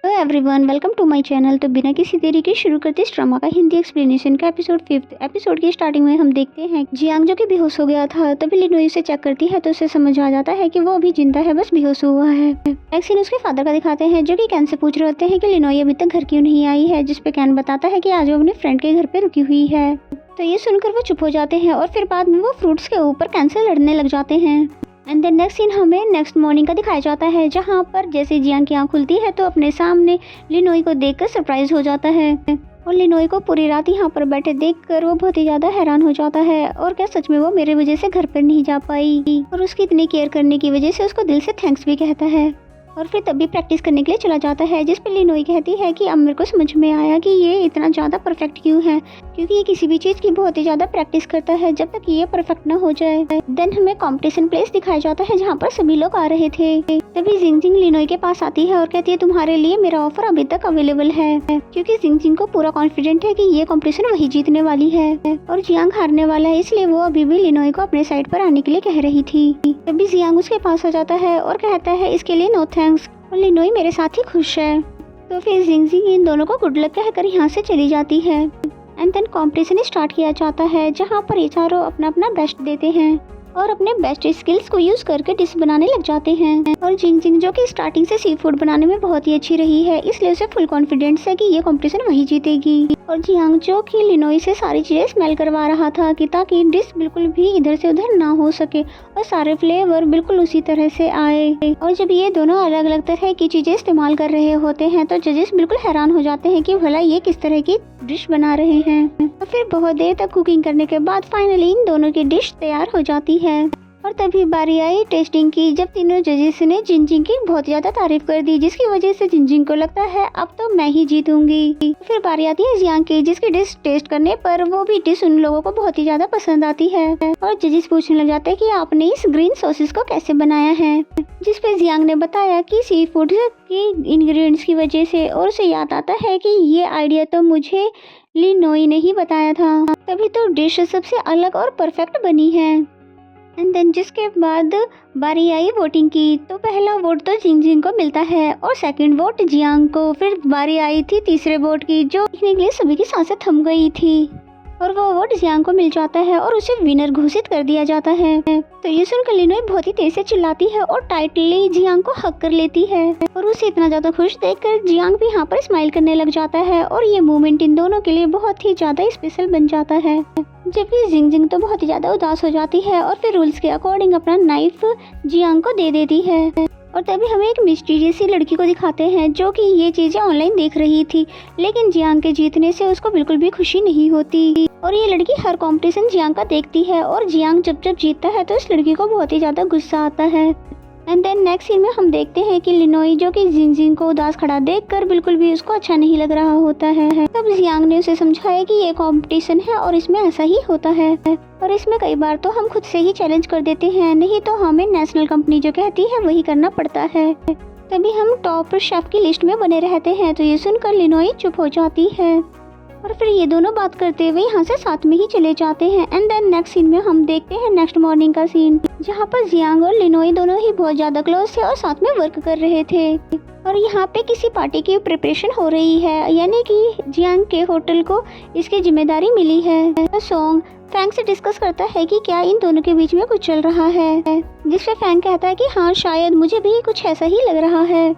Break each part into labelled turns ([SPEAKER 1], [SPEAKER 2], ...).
[SPEAKER 1] Hello everyone, welcome to my channel. तो बिना किसी देरी के शुरू करते इस ड्रामा का हिंदी एक्सप्लेनेशन का एपिसोड 5। एपिसोड की स्टार्टिंग में हम देखते हैं जियांग जो कि बेहोश हो गया था, तभी लिनोई उसे चेक करती है तो उसे समझ आ जाता है कि वो अभी जिंदा है, बस बेहोश हुआ है। नेक्स्ट सीन उसके फादर का दिखाते हैं जो कि कैन से पूछ रहे होते हैं कि लिनोई अभी तक घर क्यों नहीं आई है, जिसपे कैन बताता है कि आज वो अपने फ्रेंड के घर पे रुकी हुई है। तो ये सुनकर वो चुप हो जाते हैं और फिर बाद में वो फ्रूट्स के ऊपर कैन से लड़ने लग जाते हैं। एंड देन नेक्स्ट सीन हमें नेक्स्ट मॉर्निंग का दिखाया जाता है, जहाँ पर जैसे जियांग की आँख खुलती है तो अपने सामने लिनोई को देखकर सरप्राइज हो जाता है। और लिनोई को पूरी रात यहाँ पर बैठे देखकर वो बहुत ही ज़्यादा हैरान हो जाता है। और क्या सच में वो मेरे वजह से घर पर नहीं जा पाई, और उसकी इतनी केयर करने की वजह से उसको दिल से थैंक्स भी कहता है। और फिर तभी प्रैक्टिस करने के लिए चला जाता है, जिस पर लिनोई कहती है कि अब मेरे को समझ में आया कि ये इतना ज़्यादा परफेक्ट क्यों है, क्योंकि ये किसी भी चीज़ की बहुत ही ज़्यादा प्रैक्टिस करता है जब तक ये परफेक्ट ना हो जाए। देन हमें कंपटीशन प्लेस दिखाया जाता है जहाँ पर सभी लोग आ रहे थे। तभी जिंगजिंग लिनोई के पास आती है और कहती है तुम्हारे लिए मेरा ऑफर अभी तक अवेलेबल है, क्योंकि जिंगजिंग को पूरा कॉन्फिडेंट है कि ये कॉम्पिटिशन वही जीतने वाली है और जियांग हारने वाला है, इसलिए वो अभी भी लिनोई को अपने साइड पर आने के लिए कह रही थी। तभी जियांग उसके पास आ जाता है और कहता है इसके लिए नो थैंक्स, और लिनोई मेरे साथ ही खुश है। तो फिर जिंगजिंग इन दोनों को गुड लक कहकर यहाँ से चली जाती है। एंड देन कॉम्पिटिशन स्टार्ट किया जाता है, जहाँ पर ये चारों अपना अपना बेस्ट देते हैं और अपने बेस्ट स्किल्स को यूज करके डिश बनाने लग जाते हैं। और जिंगजिंग जो कि स्टार्टिंग से सी फूड बनाने में बहुत ही अच्छी रही है, इसलिए उसे फुल कॉन्फिडेंस है कि ये कंपटीशन वही जीतेगी। और जियांग जो कि लिनोई से सारी चीजें स्मेल करवा रहा था कि ताकि डिश बिल्कुल भी इधर से उधर ना हो सके और सारे फ्लेवर बिल्कुल उसी तरह से आए। और जब ये दोनों अलग अलग तरह की चीजें इस्तेमाल कर रहे होते हैं तो जजेस बिल्कुल हैरान हो जाते हैं कि भला ये किस तरह की डिश बना रहे हैं। और फिर बहुत देर तक कुकिंग करने के बाद फाइनली इन दोनों की डिश तैयार हो जाती है। और तभी बारी आई टेस्टिंग की, जब तीनों जजेस ने जिंजिंग की बहुत ज्यादा तारीफ कर दी, जिसकी वजह से जिंजिंग को लगता है अब तो मैं ही जीतूंगी। फिर बारी आती है जियांग की, जिसकी डिश टेस्ट करने पर वो भी डिश उन लोगों को बहुत ही ज्यादा पसंद आती है। और जजेस पूछने लग जाते हैं कि आपने इस ग्रीन सॉसेस को कैसे बनाया है, जिसपे जियांग ने बताया कि सी फूड की इंग्रेडिएंट्स की वजह से। और उसे याद आता है कि ये आइडिया तो मुझे लिनोई ने ही बताया था, तभी तो डिश सबसे अलग और परफेक्ट बनी है। एंड देन जिसके बाद बारी आई वोटिंग की, तो पहला वोट तो जिंगजिंग को मिलता है और सेकंड वोट जियांग को। फिर बारी आई थी तीसरे वोट की, जो देखने के लिए सभी की सांसें थम गई थी, और वो वोट जियांग को मिल जाता है और उसे विनर घोषित कर दिया जाता है। तो ये सुनकर लिनोई बहुत ही तेज से चिल्लाती है और टाइटली जियांग को हक कर लेती है, और उसे इतना ज्यादा खुश देखकर जियांग भी यहाँ पर स्माइल करने लग जाता है। और ये मोमेंट इन दोनों के लिए बहुत ही ज्यादा स्पेशल बन जाता है, जबकि जिंगजिंग तो बहुत ही ज्यादा उदास हो जाती है और फिर रूल्स के अकॉर्डिंग अपना नाइफ जियांग को दे देती है। और तभी हमें एक मिस्टीरियस सी लड़की को दिखाते हैं जो कि ये चीजें ऑनलाइन देख रही थी, लेकिन जियांग के जीतने से उसको बिल्कुल भी खुशी नहीं होती। और ये लड़की हर कंपटीशन जियांग का देखती है, और जियांग जब जब जीतता है तो इस लड़की को बहुत ही ज्यादा गुस्सा आता है। एंड देन नेक्स्ट सीन में हम देखते हैं कि लिनोई जो कि जिंगजिंग को उदास खड़ा देखकर बिल्कुल भी उसको अच्छा नहीं लग रहा होता है। तब जियांग ने उसे समझाया कि ये कंपटीशन है और इसमें ऐसा ही होता है, और इसमें कई बार तो हम खुद से ही चैलेंज कर देते हैं, नहीं तो हमें नेशनल कंपनी जो कहती है वही करना पड़ता है। तभी हम टॉप शेफ की लिस्ट में बने रहते हैं। तो ये सुनकर लिनोई चुप हो जाती है, और फिर ये दोनों बात करते हुए यहाँ से साथ में ही चले जाते हैं। एंड देन नेक्स्ट सीन में हम देखते हैं नेक्स्ट मॉर्निंग का सीन, जहाँ पर जियांग और लिनोई दोनों ही बहुत ज्यादा क्लोज थे और साथ में वर्क कर रहे थे। और यहाँ पे किसी पार्टी की प्रिपरेशन हो रही है, यानी कि जियांग के होटल को इसकी जिम्मेदारी मिली है। सॉन्ग फैंग से डिस्कस करता है कि क्या इन दोनों के बीच में कुछ चल रहा है, जिससे फैंग कहता है कि हाँ शायद मुझे भी कुछ ऐसा ही लग रहा है,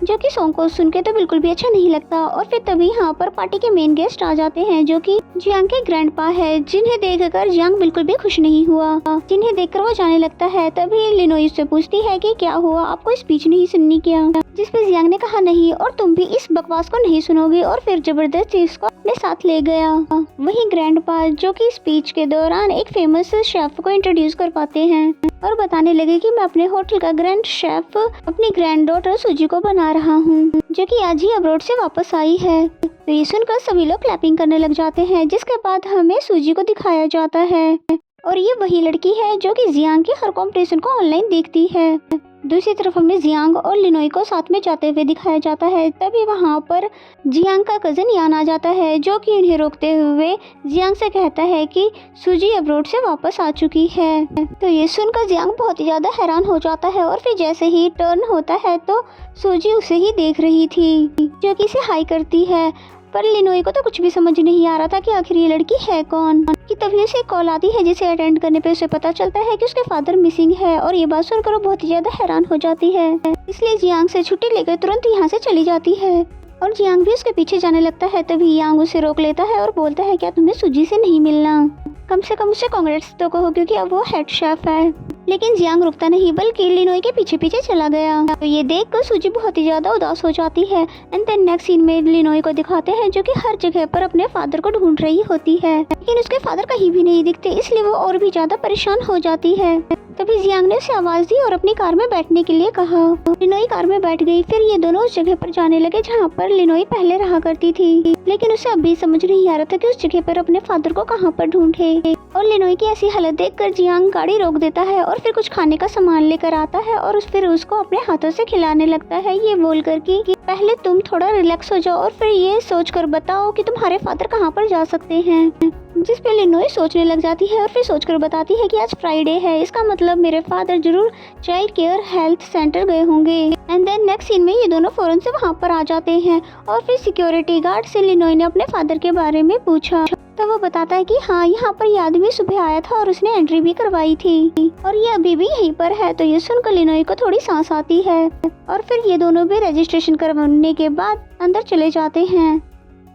[SPEAKER 1] जो कि सॉन्ग को सुन के तो बिल्कुल भी अच्छा नहीं लगता। और फिर तभी यहाँ पर पार्टी के मेन गेस्ट आ जाते हैं, जो कि जियांग के ग्रैंडपा है, जिन्हें देखकर जियांग बिल्कुल भी खुश नहीं हुआ, जिन्हें देखकर वो जाने लगता है। तभी लिनोई से पूछती है कि क्या हुआ, आपको स्पीच नहीं सुननी क्या, जिसपे जियांग ने कहा नहीं, और तुम भी इस बकवास को नहीं सुनोगे, और फिर जबरदस्ती इसको अपने साथ ले गया। वही ग्रैंडपा जो कि स्पीच के दौरान एक फेमस शेफ को इंट्रोड्यूस कर पाते हैं और बताने लगे कि मैं अपने होटल का ग्रैंड शेफ अपनी ग्रैंड डॉटर सूजी को बना रहा हूँ, जो कि आज ही अब्रॉड से वापस आई है। तो ये सुनकर सभी लोग क्लैपिंग करने लग जाते हैं, जिसके बाद हमें सूजी को दिखाया जाता है, और ये वही लड़की है जो कि जियांग की हर कॉम्पिटिशन को ऑनलाइन देखती है। दूसरी तरफ हमें जियांग और लिनोई को साथ में जाते हुए दिखाया जाता है। तभी वहाँ पर जियांग का कज़न यान आ जाता है, जो कि उन्हें रोकते हुए जियांग से कहता है कि सूजी अब्रोड से वापस आ चुकी है। तो ये सुनकर जियांग बहुत ही ज़्यादा हैरान हो जाता है और फिर जैसे ही टर्न होता है तो सूजी उसे ही देख रही थी, जो कि इसे हाई करती है। पर लिनोई को तो कुछ भी समझ नहीं आ रहा था कि आखिर ये लड़की है कौन। कि तभी उसे कॉल आती है, जिसे अटेंड करने पे उसे पता चलता है कि उसके फादर मिसिंग है। और ये बात सुनकर वो बहुत ही ज्यादा हैरान हो जाती है, इसलिए जियांग से छुट्टी लेकर तुरंत यहाँ से चली जाती है और जियांग भी उसके पीछे जाने लगता है। तभी यांग उसे रोक लेता है और बोलता है, क्या तुम्हें सूजी से नहीं मिलना? कम से कम उसे कांग्रेट्स तो कहो, क्योंकि अब वो हेड शेफ है। लेकिन जियांग रुकता नहीं, बल्कि लिनोई के पीछे पीछे चला गया। तो ये देखकर सूजी बहुत ही ज्यादा उदास हो जाती है। एंड देन नेक्स्ट सीन में लिनोई को दिखाते हैं, जो कि हर जगह पर अपने फादर को ढूंढ रही होती है, लेकिन उसके फादर कहीं भी नहीं दिखते, इसलिए वो और भी ज्यादा परेशान हो जाती है। तभी जियांग ने उसे आवाज दी और अपनी कार में बैठने के लिए कहा। लिनोई कार में बैठ गई। फिर ये दोनों उस जगह पर जाने लगे जहाँ पर लिनोई पहले रहा करती थी, लेकिन उसे अभी समझ नहीं आ रहा था कि उस जगह पर अपने फादर को कहाँ पर ढूंढे। और लिनोई की ऐसी हालत देखकर जियांग गाड़ी रोक देता है और फिर कुछ खाने का सामान लेकर आता है और फिर उसको अपने हाथों से खिलाने लगता है, ये बोलकर कि पहले तुम थोड़ा रिलैक्स हो जाओ और फिर ये सोचकर बताओ कि तुम्हारे फादर कहाँ पर जा सकते हैं। जिस पे लिनोई सोचने लग जाती है और फिर सोचकर बताती है कि आज फ्राइडे है, इसका मतलब मेरे फादर जरूर चाइल्ड केयर हेल्थ सेंटर गए होंगे। एंड देन नेक्स्ट सीन में ये दोनों फौरन से वहाँ पर आ जाते हैं और फिर सिक्योरिटी गार्ड से लिनोई ने अपने फादर के बारे में पूछा। तो वो बताता है कि हाँ, यहाँ पर ये आदमी सुबह आया था और उसने एंट्री भी करवाई थी और ये अभी भी यहीं पर है। तो ये सुनकर लिनोई को थोड़ी सांस आती है और फिर ये दोनों भी रजिस्ट्रेशन करवाने के बाद अंदर चले जाते हैं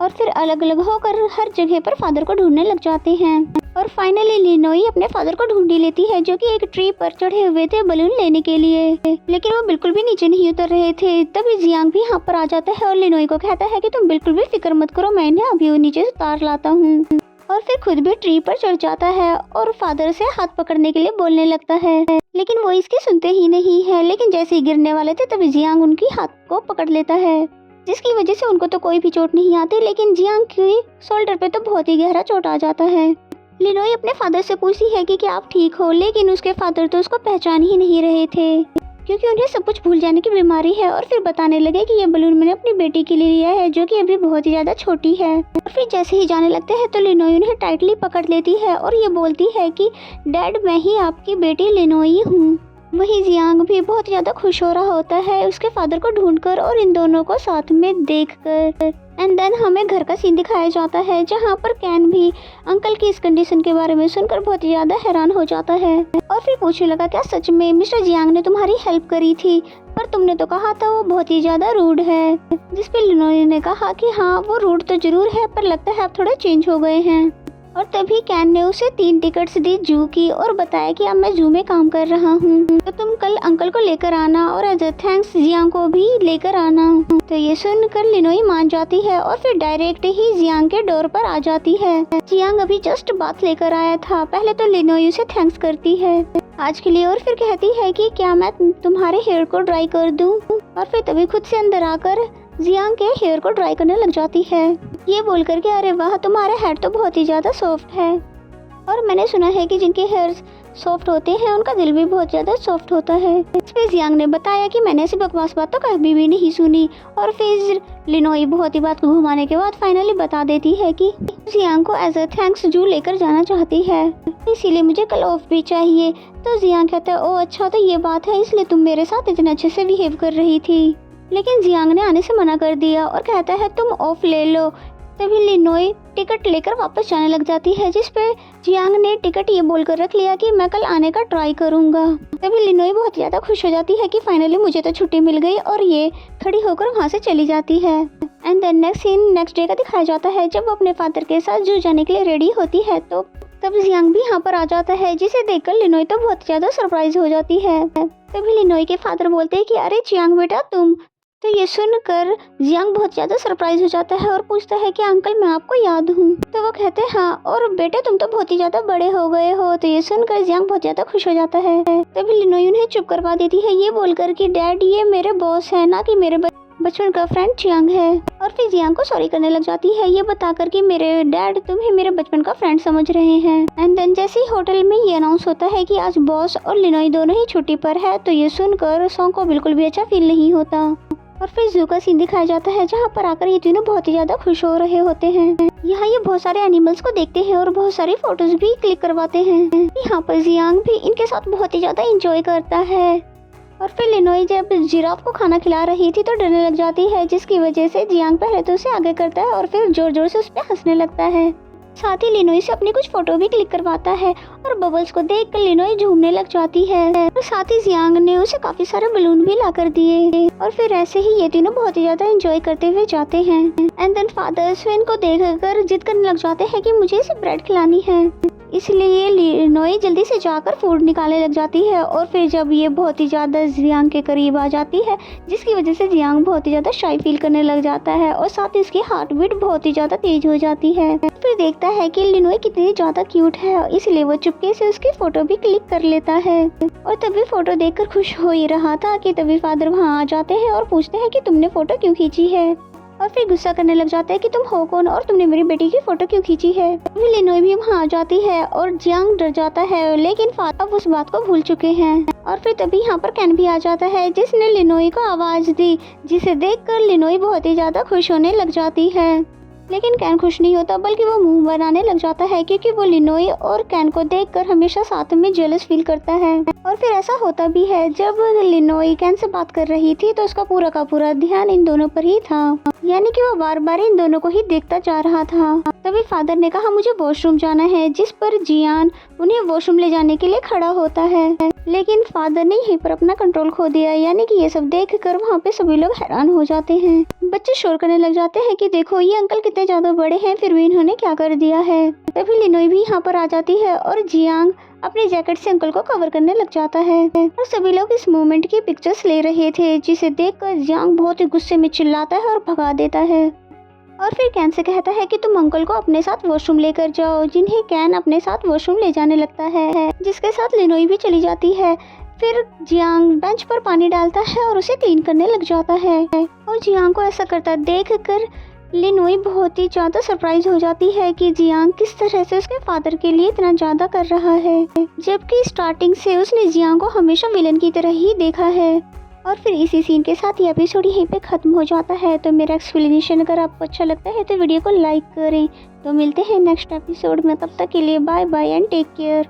[SPEAKER 1] और फिर अलग अलग होकर हर जगह पर फादर को ढूंढने लग जाते हैं। और फाइनली लिनोई अपने फादर को ढूंढ ही लेती है, जो कि एक ट्री पर चढ़े हुए थे बलून लेने के लिए, लेकिन वो बिल्कुल भी नीचे नहीं उतर रहे थे। तभी जियांग भी यहाँ पर आ जाता है और लिनोई को कहता है कि तुम बिल्कुल भी फिक्र मत करो, मैं इन्हें अभी नीचे से उतार लाता हूँ। और फिर खुद भी ट्री पर चढ़ जाता है और फादर से हाथ पकड़ने के लिए बोलने लगता है, लेकिन वो इसकी सुनते ही नहीं है। लेकिन जैसे ही गिरने वाले थे तभी जियांग उनकी हाथ को पकड़ लेता है, जिसकी वजह से उनको तो कोई भी चोट नहीं आती, लेकिन जियांग की शोल्डर पे तो बहुत ही गहरा चोट आ जाता है। लिनोई अपने फादर से पूछती है कि क्या आप ठीक हो, लेकिन उसके फादर तो उसको पहचान ही नहीं रहे थे, क्योंकि उन्हें सब कुछ भूल जाने की बीमारी है। और फिर बताने लगे कि ये बलून मैंने अपनी बेटी के लिए लिया है, जो कि अभी बहुत ही ज्यादा छोटी है। और फिर जैसे ही जाने लगते हैं तो लिनोई उन्हें टाइटली पकड़ लेती है और ये बोलती है कि डैड, मैं ही आपकी बेटी लिनोई हूँ। वही जियांग भी बहुत ज्यादा खुश हो रहा होता है उसके फादर को ढूंढकर और इन दोनों को साथ में देखकर। एंड देन हमें घर का सीन दिखाया जाता है, जहाँ पर कैन भी अंकल की इस कंडीशन के बारे में सुनकर बहुत ही ज्यादा हैरान हो जाता है और फिर पूछने लगा, क्या सच में मिस्टर जियांग ने तुम्हारी हेल्प करी थी? पर तुमने तो कहा था वो बहुत ही ज्यादा रूड है। जिस पे लिनोई ने कहा कि हाँ, वो रूड तो जरूर है, पर लगता है आप थोड़े चेंज हो गए हैं। और तभी कैन ने उसे 3 टिकट्स दी जू की और बताया कि अब मैं जू में काम कर रहा हूँ, तो तुम कल अंकल को लेकर आना और एज अ थैंक्स जियांग को भी लेकर आना। तो ये सुनकर लिनोई मान जाती है और फिर डायरेक्ट ही जियांग के डोर पर आ जाती है। जियांग अभी जस्ट बात लेकर आया था। पहले तो लिनोई उसे थैंक्स करती है आज के लिए और फिर कहती है कि क्या मैं तुम्हारे हेयर को ड्राई कर दूं, और फिर तभी खुद से अंदर आकर जियांग के हेयर को ड्राई करने लग जाती है, ये बोलकर के अरे वाह, तुम्हारा हेयर तो बहुत ही ज़्यादा सॉफ्ट है। और मैंने सुना है कि जिनके हेयर्स सॉफ्ट होते हैं उनका दिल भी बहुत ज़्यादा सॉफ्ट होता है। इस पे जियांग ने बताया कि मैंने ऐसी बकवास बात तो कभी भी नहीं सुनी। और फिर लिनोई बहुत ही बात को घुमाने के बाद फाइनली बता देती है कि जियांग को एज अ थैंक्स जू लेकर जाना चाहती है, इसीलिए मुझे कल ऑफ भी चाहिए। तो जियांग कहता है, ओह अच्छा, तो ये बात है, इसलिए तुम मेरे साथ इतने अच्छे से बिहेव कर रही थी। लेकिन जियांग ने आने से मना कर दिया और कहता है तुम ऑफ ले लो। तभी लिनोई टिकट लेकर वापस जाने लग जाती है, जिस पे जियांग ने टिकट ये बोलकर रख लिया कि मैं कल आने का ट्राई करूंगा। तभी लिनोई बहुत ज़्यादा खुश हो जाती है कि फाइनली मुझे तो छुट्टी मिल गई, और ये खड़ी होकर वहाँ से चली जाती है। And then next scene next day का दिखाया जाता है, जब वो अपने फादर के साथ जू जाने के लिए रेडी होती है। तो तब जियांग भी यहाँ पर आ जाता है, जिसे देखकर लिनोई तो बहुत ज़्यादा सरप्राइज हो जाती है। तभी लिनोई के फादर बोलते हैं कि अरे जियांग बेटा तुम। तो ये सुनकर जियांग बहुत ज़्यादा सरप्राइज हो जाता है और पूछता है कि अंकल मैं आपको याद हूँ। तो वो कहते हैं हाँ, और बेटे तुम तो बहुत ही ज़्यादा बड़े हो गए हो। तो ये सुनकर जियांग बहुत ज़्यादा खुश हो जाता है। तभी लिनोई उन्हें चुप करवा देती है, ये बोलकर कि डैड ये मेरे बॉस है, ना कि मेरे बचपन का फ्रेंड जियांग है और फिर जियांग को सॉरी करने लग जाती है, ये बताकर कि मेरे डैड तुम्हें मेरे बचपन का फ्रेंड समझ रहे हैं। एंड देन जैसे ही होटल में ये अनाउंस होता है कि आज बॉस और लिनोई दोनों ही छुट्टी पर है, तो ये सुनकर सॉन्ग को बिल्कुल भी अच्छा फील नहीं होता। और फिर जू का सीन दिखाया जाता है जहाँ पर आकर ये तीनों बहुत ही ज्यादा खुश हो रहे होते हैं। यहाँ ये बहुत सारे एनिमल्स को देखते हैं और बहुत सारी फोटोज भी क्लिक करवाते हैं। यहाँ पर जियांग भी इनके साथ बहुत ही ज्यादा एंजॉय करता है। और फिर लिनोई जब जिराफ को खाना खिला रही थी तो डरने लग जाती है, जिसकी वजह से जियांग पहले तो उसे आगे करता है और फिर जोर जोर से उस पर हंसने लगता है। साथ ही लिनोई से अपनी कुछ फोटो भी क्लिक करवाता है और बबल्स को देखकर लिनोई झूमने लग जाती है। और साथ ही जियांग ने उसे काफी सारे बलून भी ला कर दिए और फिर ऐसे ही ये तीनों बहुत ही ज्यादा एंजॉय करते हुए जाते हैं। एंड देन फादर स्वेन को देखकर जिद करने लग जाते हैं कि मुझे इसे ब्रेड खिलानी है, इसलिए लिनोई जल्दी से जाकर फूड निकालने लग जाती है। और फिर जब ये बहुत ही ज्यादा जियांग के करीब आ जाती है, जिसकी वजह से जियांग बहुत ही ज्यादा शाई फील करने लग जाता है और साथ ही इसकी हार्ट बीट बहुत ही ज्यादा तेज हो जाती है। फिर देखता है कि लिनोई कितनी ज्यादा क्यूट है, इसलिए वो चुपके से उसकी फोटो भी क्लिक कर लेता है। और तभी फोटो देखकर खुश हो ही रहा था कि तभी फादर वहाँ आ जाते हैं और पूछते हैं कि तुमने फोटो क्यों खींची है। और फिर गुस्सा करने लग जाता है कि तुम हो कौन और तुमने मेरी बेटी की फोटो क्यों खींची है। फिर लिनोई भी वहाँ आ जाती है और जियांग डर जाता है, लेकिन फादर अब उस बात को भूल चुके हैं। और फिर तभी यहाँ पर कैन भी आ जाता है, जिसने लिनोई को आवाज दी, जिसे देखकर लिनोई बहुत ही ज्यादा खुश होने लग जाती है। लेकिन कैन खुश नहीं होता, बल्कि वो मुंह बनाने लग जाता है, क्योंकि वो लिनोई और कैन को देखकर हमेशा साथ में जेलस फील करता है। और फिर ऐसा होता भी है, जब लिनोई कैन से बात कर रही थी तो उसका पूरा का पूरा ध्यान इन दोनों पर ही था, यानी कि वो बार बार इन दोनों को ही देखता जा रहा था। तभी फादर ने कहा मुझे वॉशरूम जाना है, जिस पर जियान उन्हें वॉशरूम ले जाने के लिए खड़ा होता है। लेकिन फादर ने यहीं पर अपना कंट्रोल खो दिया, यानी कि ये सब देखकर वहाँ पे सभी लोग हैरान हो जाते हैं। बच्चे शोर करने लग जाते हैं कि देखो ये अंकल कितने ज्यादा बड़े हैं, फिर भी इन्होंने क्या कर दिया है। तभी लिनोई भी यहाँ पर आ जाती है और जियांग अपने जैकेट से अंकल को कवर करने लग जाता है। और सभी लोग इस मोमेंट की पिक्चर्स ले रहे थे, जिसे देखकर जियांग बहुत ही गुस्से में चिल्लाता है और भगा देता है। और फिर कैन से कहता है कि तुम अंकल को अपने साथ वॉशरूम लेकर जाओ, जिन्हें कैन अपने साथ वॉशरूम ले जाने लगता है, जिसके साथ लिनोई भी चली जाती है। फिर जियांग बेंच पर पानी डालता है और उसे क्लीन करने लग जाता है। और जियांग को ऐसा करता देखकर लिनोई बहुत ही ज़्यादा सरप्राइज हो जाती है कि जियांग किस तरह से उसके फादर के लिए इतना ज़्यादा कर रहा है, जबकि स्टार्टिंग से उसने जियांग को हमेशा विलन की तरह ही देखा है। और फिर इसी सीन के साथ ये एपिसोड यहीं पे ख़त्म हो जाता है। तो मेरा एक्सप्लेनेशन अगर आपको अच्छा लगता है तो वीडियो को लाइक करें। तो मिलते हैं नेक्स्ट एपिसोड में, तब तक के लिए bye bye and take care.